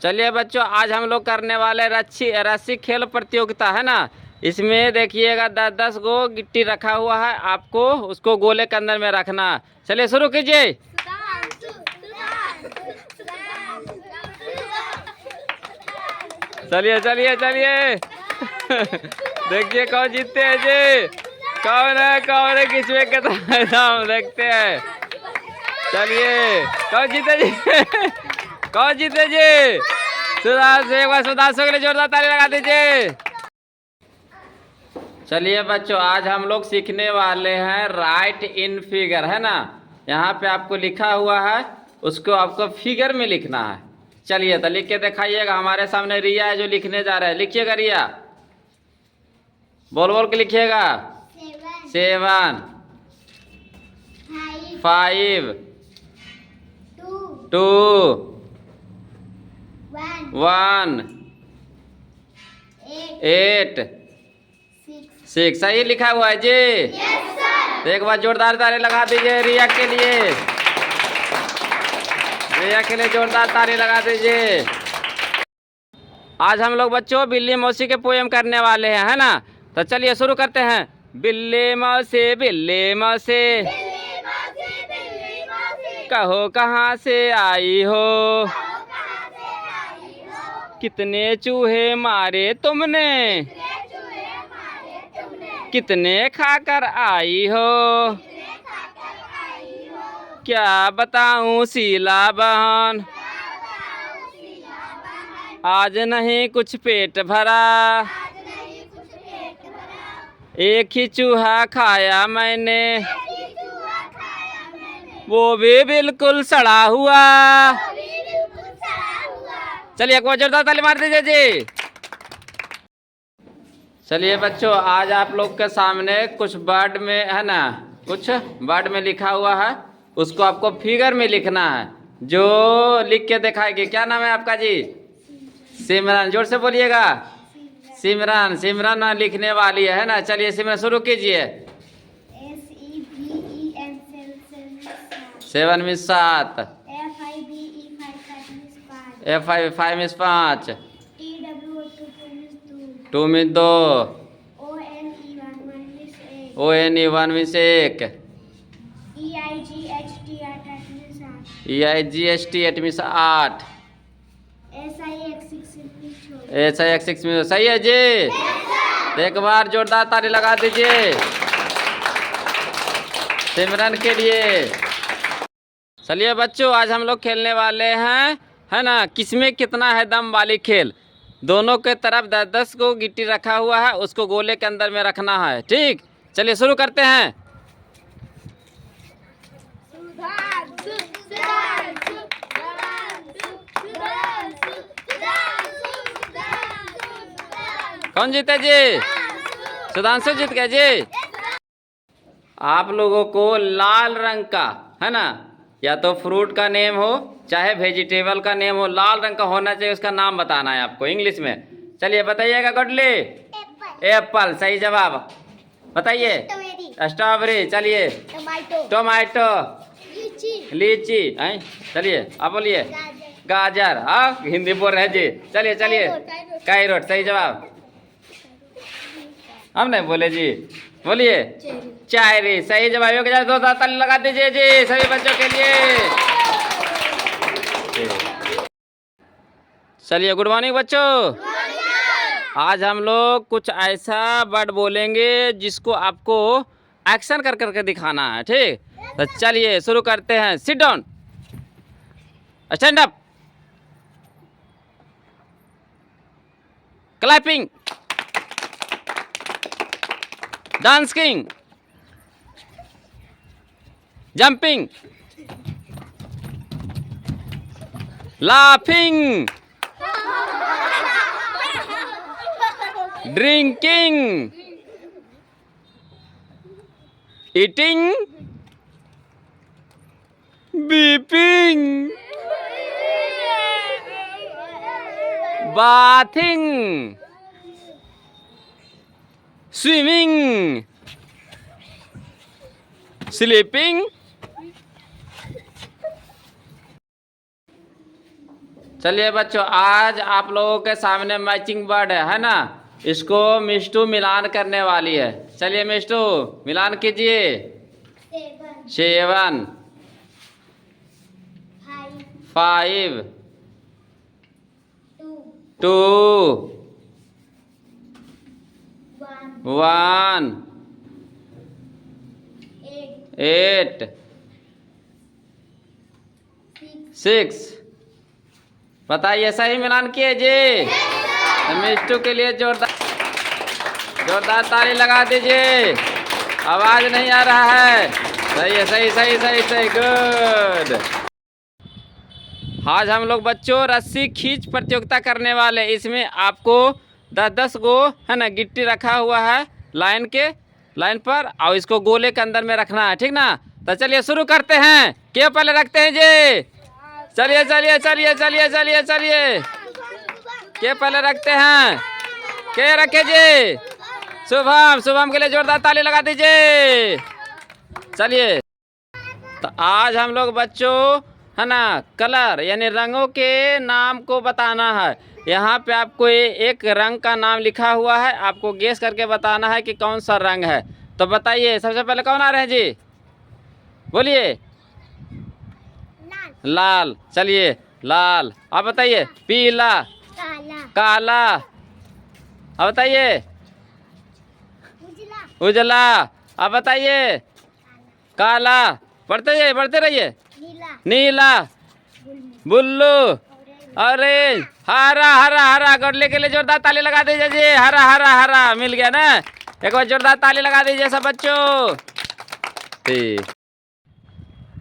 चलिए बच्चों, आज हम लोग करने वाले रस्सी खेल प्रतियोगिता है ना। इसमें देखिएगा 10-10 गो गिट्टी रखा हुआ है, आपको उसको गोले के अंदर में रखना। चलिए शुरू कीजिए। चलिए चलिए चलिए देखिए कौन जीतते हैं जी। कौन है किसमें कितना दाम देखते हैं। चलिए कौन जीते जी कौन जीते जी। सुधांशु, एक बार सुधांशु के लिए जोरदार ताली लगा दीजिए। चलिए बच्चों, आज हम लोग सीखने वाले हैं राइट इन फिगर है ना। यहाँ पे आपको लिखा हुआ है, उसको आपको फिगर में लिखना है। चलिए तो लिख के दिखाइएगा। हमारे सामने रिया है जो लिखने जा रहा है। लिखिएगा रिया, बोल बोल के लिखिएगा। 7 5 2 1 8 6 सही लिखा हुआ है जी। तो एक बार जोरदार ताली लगा दीजिए रिया के लिए। रिया के लिए जोरदार ताली लगा दीजिए। आज हम लोग बच्चों बिल्ली मौसी के पोएम करने वाले हैं है ना। तो चलिए शुरू करते हैं। बिल्ली मौसी कहो कहाँ से आई हो, कितने चूहे मारे तुमने, कितने खाकर आई हो, क्या बताऊं शीला बहन, आज नहीं कुछ पेट भरा, एक ही चूहा खाया मैंने, वो भी बिल्कुल सड़ा हुआ। चलिए एक बार जोरदार ताली मार दीजिए जी। चलिए बच्चों, आज आप लोग के सामने कुछ वर्ड में है ना, कुछ वर्ड में लिखा हुआ है, उसको आपको फिगर में लिखना है। जो लिख के दिखाएगी। क्या नाम है आपका जी? सिमरन। जोर से बोलिएगा। सिमरन लिखने वाली है ना। चलिए सिमरन शुरू कीजिए। 7 में 7, F5 में 5, 2 में 2, ONE 1 में 1, EIGHT 8 में 8, SIX 6 में। सही है जी। एक बार जोरदार ताली लगा दीजिए सिमरन के लिए। चलिए बच्चों, आज हम लोग खेलने वाले हैं है ना, किसमें कितना है दम वाली खेल। दोनों के तरफ 10-10 को गिट्टी रखा हुआ है, उसको गोले के अंदर में रखना है। ठीक, चलिए शुरू करते हैं। कौन जीते जी? सुधांशु जीत गए जी। आप लोगों को लाल रंग का है ना, या तो फ्रूट का नेम हो चाहे वेजिटेबल का नेम हो, लाल रंग का होना चाहिए, उसका नाम बताना है आपको इंग्लिश में। चलिए बताइएगा। गुडली एप्पल सही जवाब। बताइए। स्ट्रॉबेरी। चलिए टोमेटो, लीची। चलिए आप बोलिए। गाजर। हाँ हिंदी बोल रहे जी। चलिए चलिए कैरोट सही जवाब। हम नहीं बोले जी, बोलिए। चेरी सही जवाब। दो ताली लगा दीजिए जी सभी बच्चों के लिए। चलिए गुड मॉर्निंग बच्चों। आज हम लोग कुछ ऐसा वर्ड बोलेंगे जिसको आपको एक्शन कर करके दिखाना है। ठीक, तो चलिए शुरू करते हैं। Sit down, stand up, clapping, dancing, jumping, laughing, drinking, eating, beeping, bathing, swimming, sleeping, चलिए बच्चों, आज आप लोगों के सामने मैचिंग वर्ड है ना, इसको मिष्टू मिलान करने वाली है। चलिए मिष्टू मिलान कीजिए। 7 5 2 1 8 6। बताइए सही मिलान किए जी। तो मिष्टू के लिए जोरदार ताली लगा दीजिए। आवाज नहीं आ रहा है। सही है, सही सही सही सही, गुड। आज हम लोग बच्चों रस्सी खींच प्रतियोगिता करने वाले। इसमें आपको 10-10 गो है ना गिट्टी रखा हुआ है लाइन पर, और इसको गोले के अंदर में रखना है, ठीक ना। तो चलिए शुरू करते हैं। क्या पहले रखते हैं जी? चलिए चलिए चलिए चलिए चलिए चलिए, क्या पहले रखते हैं? क्या रखे जी? शुभम के लिए जोरदार ताली लगा दीजिए। चलिए, तो आज हम लोग बच्चों है ना कलर यानी रंगों के नाम को बताना है। यहाँ पे आपको एक रंग का नाम लिखा हुआ है, आपको गेस करके बताना है कि कौन सा रंग है। तो बताइए सबसे पहले कौन आ रहे हैं जी? बोलिए। लाल। चलिए लाल। आप बताइए। पीला। काला। आप बताइए। उजला। आप बताइए। काला। बढ़ते रहिए। नीला। बुल्लू। ऑरेंज। हरा हरा हरा। गडले के लिए जोरदार ताली लगा दीजिए जी। हरा हरा हरा मिल गया ना। एक बार जोरदार ताली लगा दीजिए सब बच्चों।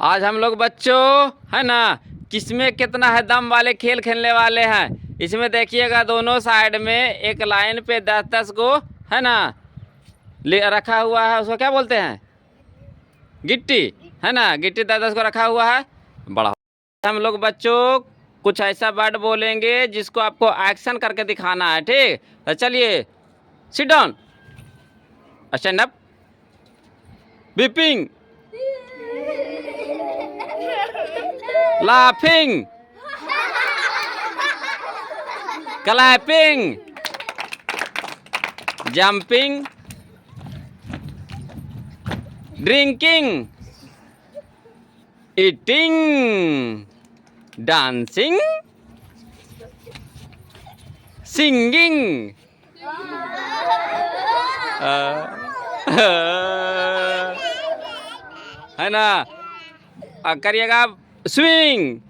आज हम लोग बच्चों है ना किसमें कितना है दम वाले खेल खेलने वाले हैं। इसमें देखिएगा दोनों साइड में एक लाइन पे 10-10 गो है ना रखा हुआ है। उसको क्या बोलते हैं? गिट्टी है ना। गिट्टी 10-10 को रखा हुआ है। बड़ा हम लोग बच्चों कुछ ऐसा वर्ड बोलेंगे जिसको आपको एक्शन करके दिखाना है, ठीक। तो चलिए, sit down, stand up, beeping, laughing, clapping, jumping, drinking, eating, dancing, singing, है ना। करिएगा स्विंग।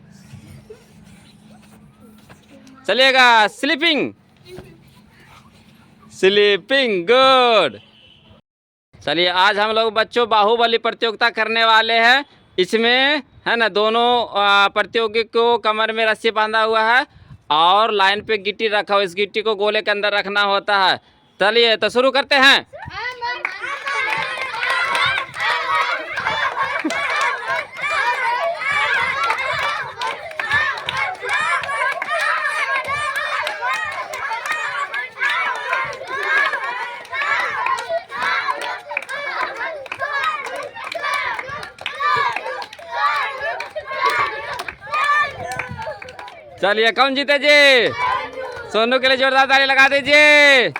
चलिएगा स्लीपिंग। गुड। चलिए, आज हम लोग बच्चों बाहुबली प्रतियोगिता करने वाले हैं। इसमें है ना दोनों प्रतियोगी को कमर में रस्सी बांधा हुआ है और लाइन पे गिट्टी रखा हो। इस गिट्टी को गोले के अंदर रखना होता है। चलिए तो शुरू करते हैं। चलिए कौन जीते जी? सोनू के लिए जोरदार ताली लगा दीजिए।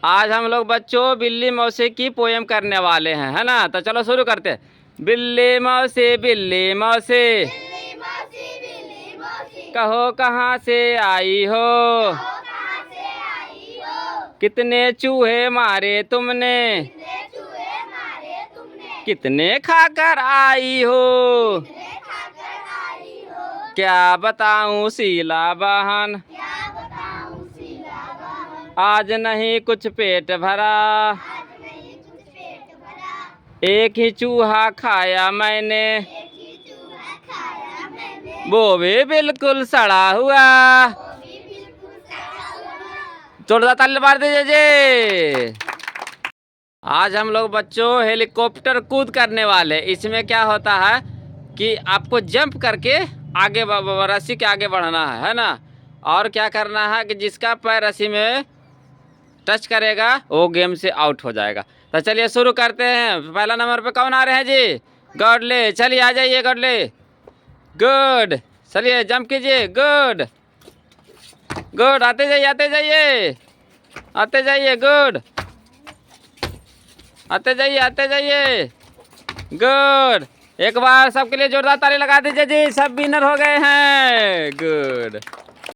आज हम लोग बच्चों बिल्ली मौसी की पोएम करने वाले हैं, है ना। तो चलो शुरू करते हैं। बिल्ली मौसी कहो कहाँ से आई हो, कितने चूहे मारे तुमने, कितने खाकर आई हो, क्या बताऊं शीला बहन, आज नहीं कुछ पेट भरा, एक ही चूहा खाया मैंने, वो भी बिल्कुल सड़ा हुआ। जोरदार ताली मार दीजिए जी। आज हम लोग बच्चों हेलीकॉप्टर कूद करने वाले। इसमें क्या होता है कि आपको जंप करके आगे रस्सी के आगे बढ़ना है ना। और क्या करना है कि जिसका पैर रस्सी में टच करेगा वो गेम से आउट हो जाएगा। तो चलिए शुरू करते हैं। पहला नंबर पे कौन आ रहे हैं जी? गॉडले। चलिए आ जाइए गॉडले। गुड। चलिए जंप कीजिए, गुड गुड, आते जाइए आते जाइए आते जाइए, गुड, आते जाइए गुड। एक बार सबके लिए जोरदार ताली लगा दीजिए जी, सब विनर हो गए हैं, गुड।